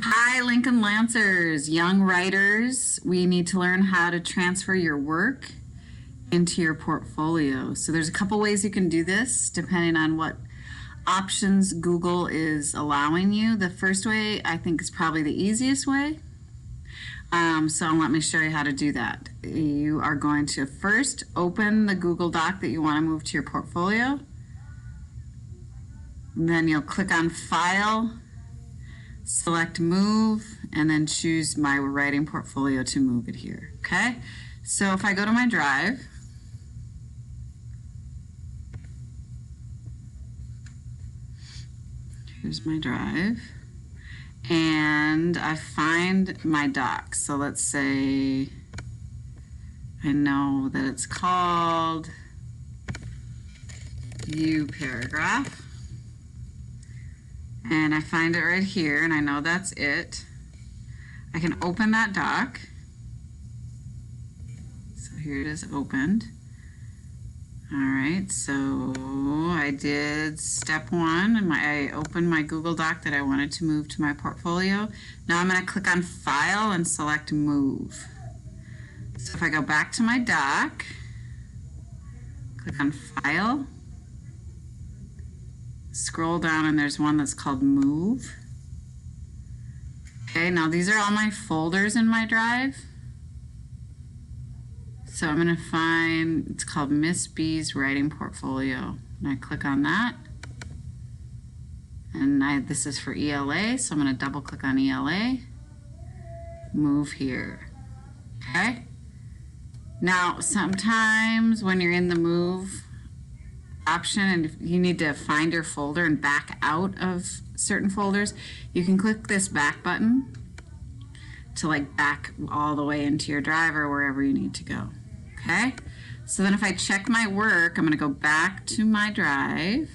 Hi, Lincoln Lancers, young writers. We need to learn how to transfer your work into your portfolio. So there's a couple ways you can do this depending on what options Google is allowing you. The first way I think is probably the easiest way. So let me show you how to do that. You are going to first open the Google Doc that you want to move to your portfolio. Then you'll click on File, select Move, and then choose my writing portfolio to move it here. Okay? So if I go to my drive, here's my drive, and I find my doc. So let's say I know that it's called View Paragraph, and I find it right here, and I know that's it. I can open that doc. So here it is opened. All right, so I did step one, and I opened my Google Doc that I wanted to move to my portfolio. Now I'm going to click on File and select Move. So if I go back to my doc, click on File, scroll down, and there's one that's called Move. Okay, now these are all my folders in my drive. So I'm going to find, it's called Miss B's Writing Portfolio. And I click on that. And this is for ELA, so I'm going to double click on ELA. Move here. Okay? Now, sometimes when you're in the Move option and you need to find your folder and back out of certain folders, you can click this back button to like back all the way into your drive or wherever you need to go. Okay, so then if I check my work, I'm going to go back to my drive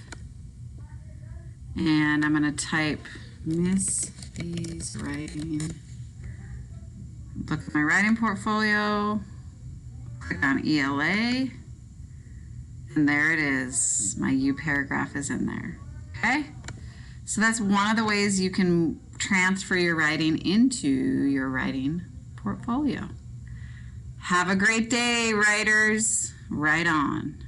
and I'm going to type Miss B's Writing. Look at my writing portfolio, click on ELA, and there it is. My U paragraph is in there. Okay, so that's one of the ways you can transfer your writing into your writing portfolio. Have a great day, writers. Write on.